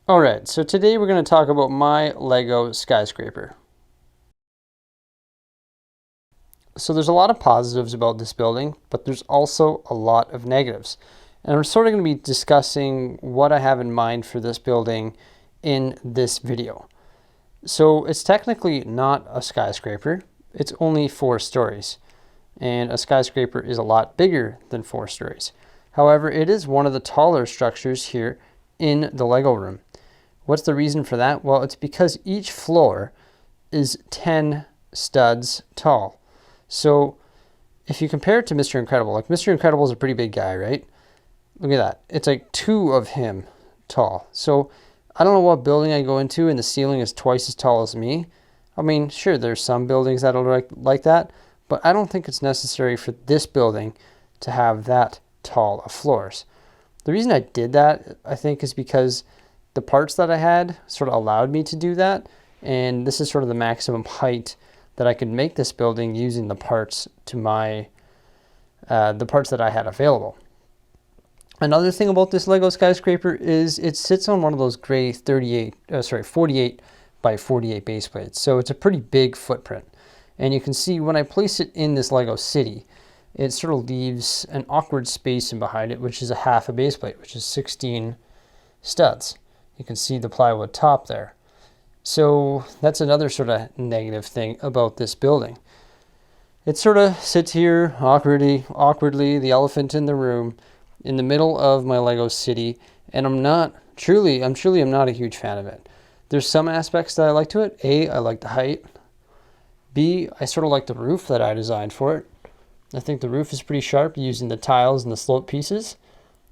Alright, so today we're going to talk about my LEGO Skyscraper. So there's a lot of positives about this building, but there's also a lot of negatives. And I'm sort of going to be discussing what I have in mind for this building in this video. So it's technically not a skyscraper, it's only 4 stories. And a skyscraper is a lot bigger than 4 stories. However, it is one of the taller structures here in the LEGO room. What's the reason for that? Well, it's because each floor is 10 studs tall. So if you compare it to Mr. Incredible, like Mr. Incredible is a pretty big guy, right? Look at that. It's like 2 of him tall. So I don't know what building I go into and the ceiling is twice as tall as me. I mean, sure, there's some buildings that are like that, but I don't think it's necessary for this building to have that tall of floors. The reason I did that, I think, is because the parts that I had sort of allowed me to do that, and this is sort of the maximum height that I could make this building using the parts to my the parts that I had available. Another thing about this LEGO Skyscraper is it sits on one of those gray 48 by 48 base plates, so it's a pretty big footprint. And you can see when I place it in this LEGO city, it sort of leaves an awkward space in behind it, which is a half a base plate, which is 16 studs. You can see the plywood top there. So that's another sort of negative thing about this building. It sort of sits here awkwardly, the elephant in the room, in the middle of my LEGO city, and I'm truly not a huge fan of it. There's some aspects that I like to it. A, I like the height. B, I sort of like the roof that I designed for it. I think the roof is pretty sharp using the tiles and the slope pieces.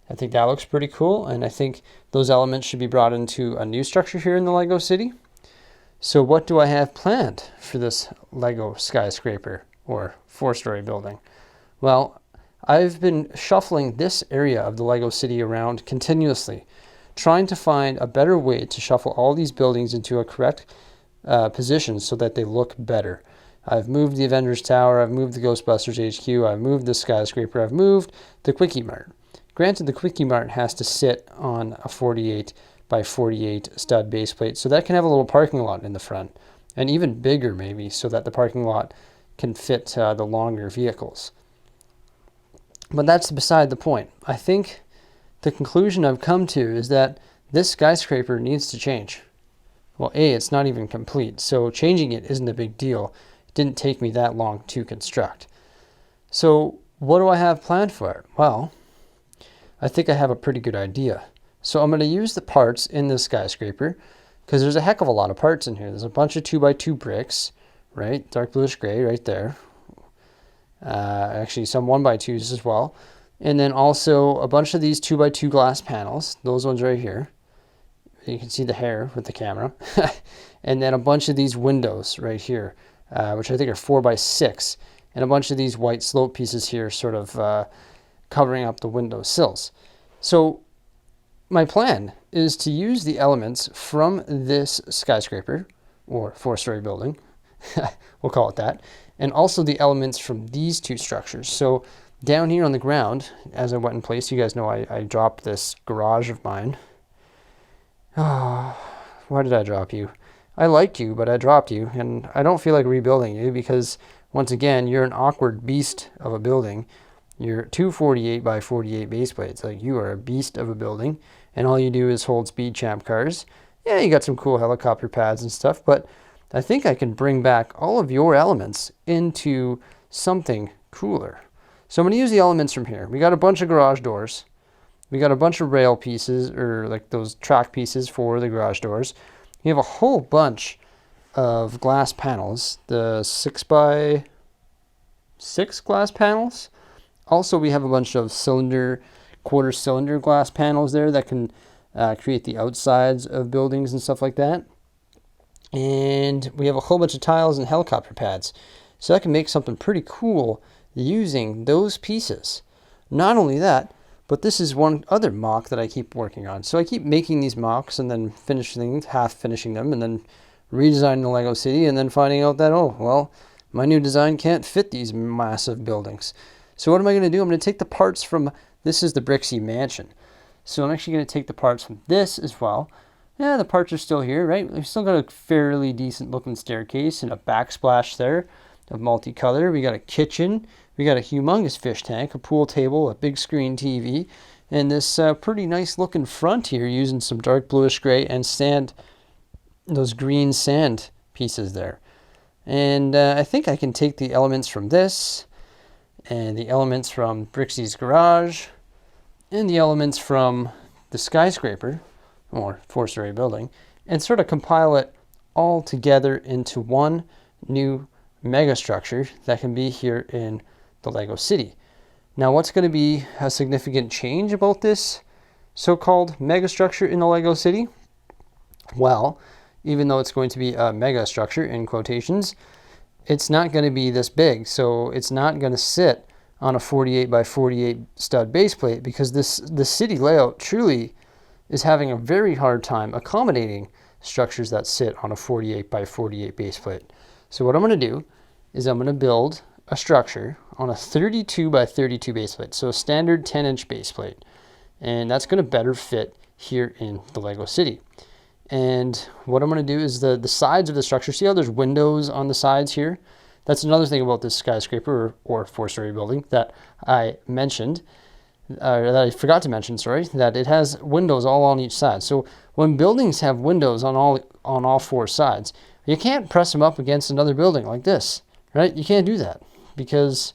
I think that looks pretty cool, and I think those elements should be brought into a new structure here in the LEGO city. So what do I have planned for this LEGO Skyscraper or 4-story building? Well, I've been shuffling this area of the LEGO city around continuously, trying to find a better way to shuffle all these buildings into a correct position so that they look better. I've moved the Avengers Tower, I've moved the Ghostbusters HQ, I've moved the Skyscraper, I've moved the Quickie Mart. Granted, the Quickie Mart has to sit on a 48 by 48 stud base plate, so that can have a little parking lot in the front, and even bigger maybe, so that the parking lot can fit the longer vehicles. But that's beside the point. I think the conclusion I've come to is that this skyscraper needs to change. Well, A, it's not even complete, so changing it isn't a big deal. It didn't take me that long to construct. So what do I have planned for it? Well, I think I have a pretty good idea. So I'm going to use the parts in this skyscraper because there's a heck of a lot of parts in here. There's a bunch of 2x2 bricks, right? Dark bluish gray right there. Actually, some 1x2s as well. And then also a bunch of these 2x2 glass panels. Those ones right here. You can see the hair with the camera. And then a bunch of these windows right here, which I think are 4x6. And a bunch of these white slope pieces here sort of covering up the window sills. So my plan is to use the elements from this skyscraper, or 4-story building, we'll call it that, and also the elements from these 2 structures. So down here on the ground, as I went in place, you guys know I dropped this garage of mine. Oh, why did I drop you? I liked you, but I dropped you, and I don't feel like rebuilding you because, once again, you're an awkward beast of a building. You're 2 48 by 48 base plates. Like, you are a beast of a building, and all you do is hold Speed Champ cars. Yeah, you got some cool helicopter pads and stuff, but I think I can bring back all of your elements into something cooler. So I'm going to use the elements from here. We got a bunch of garage doors. We got a bunch of rail pieces, or like those track pieces for the garage doors. We have a whole bunch of glass panels, the 6x6 glass panels. Also, we have a bunch of quarter cylinder glass panels there that can create the outsides of buildings and stuff like that. And we have a whole bunch of tiles and helicopter pads. So I can make something pretty cool using those pieces. Not only that, but this is one other mock that I keep working on. So I keep making these mocks and then half finishing them, and then redesigning the LEGO city, and then finding out that, oh, well, my new design can't fit these massive buildings. So what am I going to do? I'm going to take the parts from, this is the Brixie Mansion. So I'm actually going to take the parts from this as well, Yeah, the parts are still here, right? We've still got a fairly decent looking staircase and a backsplash there of multicolor. We got a kitchen. We got a humongous fish tank, a pool table, a big screen TV, and this pretty nice looking front here using some dark bluish gray and sand, those green sand pieces there. And I think I can take the elements from this and the elements from Brixie's garage and the elements from the skyscraper or four-story building and sort of compile it all together into one new mega structure that can be here in the Lego City. Now, what's going to be a significant change about this so-called mega structure in the Lego City? Well, even though it's going to be a mega structure in quotations, it's not going to be this big. So it's not going to sit on a 48 by 48 stud base plate because the city layout truly is having a very hard time accommodating structures that sit on a 48 by 48 base plate. So what I'm going to do is I'm going to build a structure on a 32 by 32 base plate. So a standard 10-inch base plate. And that's going to better fit here in the Lego City. And what I'm going to do is the sides of the structure, see how there's windows on the sides here? That's another thing about this skyscraper or four-story building that I mentioned, that I forgot to mention, sorry, that it has windows all on each side. So when buildings have windows on all four sides, you can't press them up against another building like this, right? You can't do that because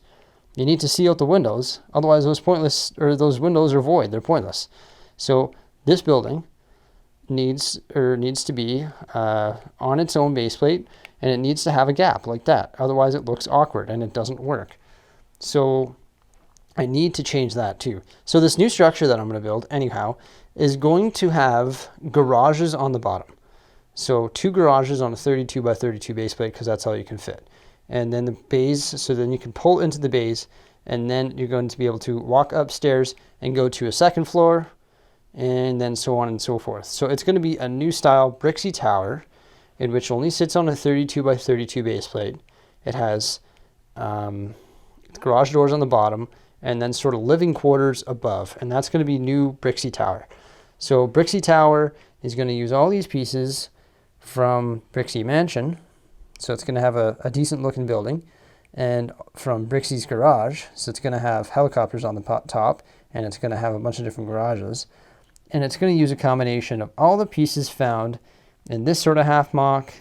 you need to see out the windows. Otherwise, those windows are void. They're pointless. So this building needs to be on its own base plate, and it needs to have a gap like that. Otherwise, it looks awkward and it doesn't work. So I need to change that too. So this new structure that I'm going to build, anyhow, is going to have garages on the bottom. So 2 garages on a 32 by 32 base plate because that's all you can fit. And then the bays, so then you can pull into the bays, and then you're going to be able to walk upstairs and go to a second floor, and then so on and so forth. So it's going to be a new style Brixie tower, in which only sits on a 32 by 32 base plate. It has garage doors on the bottom, and then sort of living quarters above, and that's going to be new Brixie tower. So Brixie tower is going to use all these pieces from Brixie Mansion, so it's going to have a decent looking building, and from Brixie's garage, so it's going to have helicopters on the top, and it's going to have a bunch of different garages, and it's going to use a combination of all the pieces found in this sort of half mock,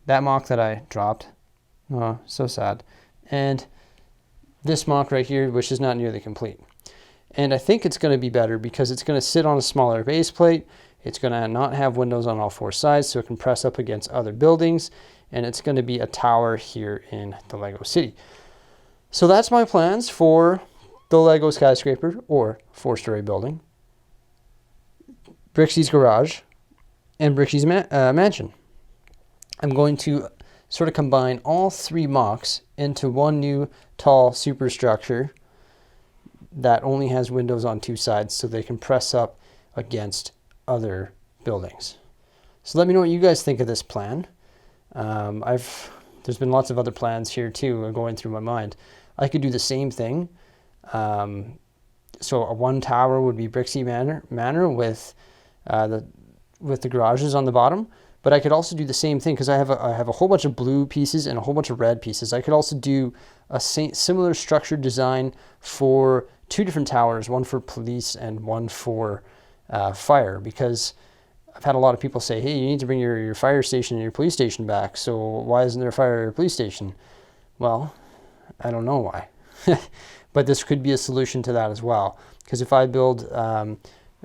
that mock that I dropped, oh, so sad, and this mock right here, which is not nearly complete. And I think it's going to be better because it's going to sit on a smaller base plate. It's going to not have windows on all 4 sides, so it can press up against other buildings. And it's going to be a tower here in the Lego City. So that's my plans for the LEGO Skyscraper or 4-story building, Brixie's garage, and Brixie's mansion. I'm going to sort of combine all 3 mocks into one new tall superstructure that only has windows on 2 sides so they can press up against other buildings. So let me know what you guys think of this plan. There's been lots of other plans here too going through my mind. I could do the same thing. So a 1 tower would be Brixie Manor with the garages on the bottom. But I could also do the same thing because I have a whole bunch of blue pieces and a whole bunch of red pieces. I could also do a similar structured design for 2 different towers, one for police and one for fire, because I've had a lot of people say, hey, you need to bring your fire station and your police station back. So why isn't there a fire or police station? Well, I don't know why. But this could be a solution to that as well. Because if I build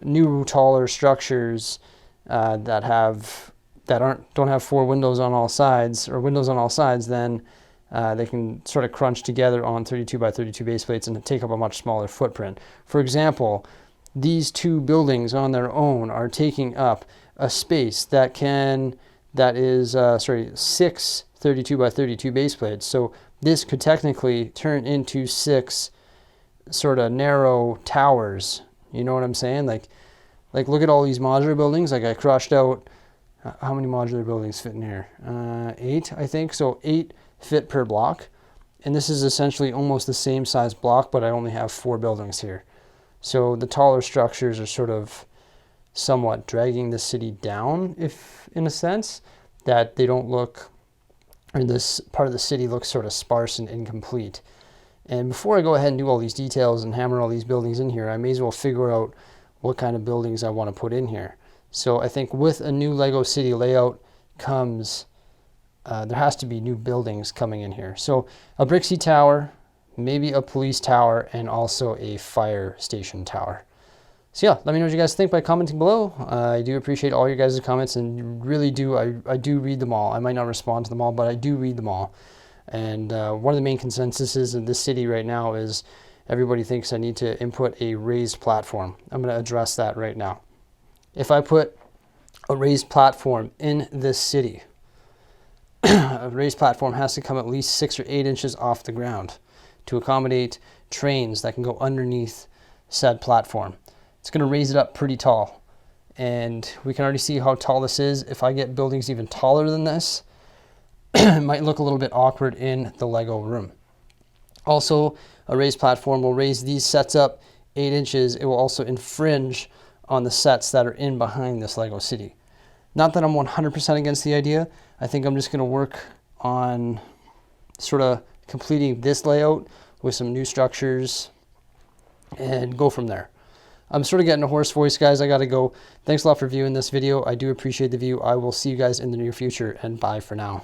new, taller structures that don't have 4 windows on all sides, or windows on all sides, then they can sort of crunch together on 32 by 32 base plates and take up a much smaller footprint. For example, these 2 buildings on their own are taking up a space that is 6 32 by 32 base plates. So this could technically turn into 6 sort of narrow towers. You know what I'm saying? Like look at all these modular buildings. Like I crushed out, how many modular buildings fit in here? 8, I think. So 8 fit per block. And this is essentially almost the same size block, but I only have 4 buildings here. So the taller structures are sort of somewhat dragging the city down, if in a sense, that they don't look, or this part of the city looks sort of sparse and incomplete. And before I go ahead and do all these details and hammer all these buildings in here, I may as well figure out what kind of buildings I want to put in here. So I think with a new LEGO city layout comes, there has to be new buildings coming in here. So a Brixie Tower, maybe a police tower, and also a fire station tower. So yeah, let me know what you guys think by commenting below. I do appreciate all your guys' comments, and really do, I do read them all. I might not respond to them all, but I do read them all. And one of the main consensuses in this city right now is everybody thinks I need to input a raised platform. I'm going to address that right now. If I put a raised platform in this city, a raised platform has to come at least 6 or 8 inches off the ground to accommodate trains that can go underneath said platform. It's going to raise it up pretty tall. And we can already see how tall this is. If I get buildings even taller than this, it might look a little bit awkward in the LEGO room. Also, a raised platform will raise these sets up 8 inches. It will also infringe on the sets that are in behind this LEGO city. Not that I'm 100% against the idea. I think I'm just going to work on sort of completing this layout with some new structures and go from there. I'm sort of getting a hoarse voice, guys. I got to go. Thanks a lot for viewing this video. I do appreciate the view. I will see you guys in the near future, and bye for now.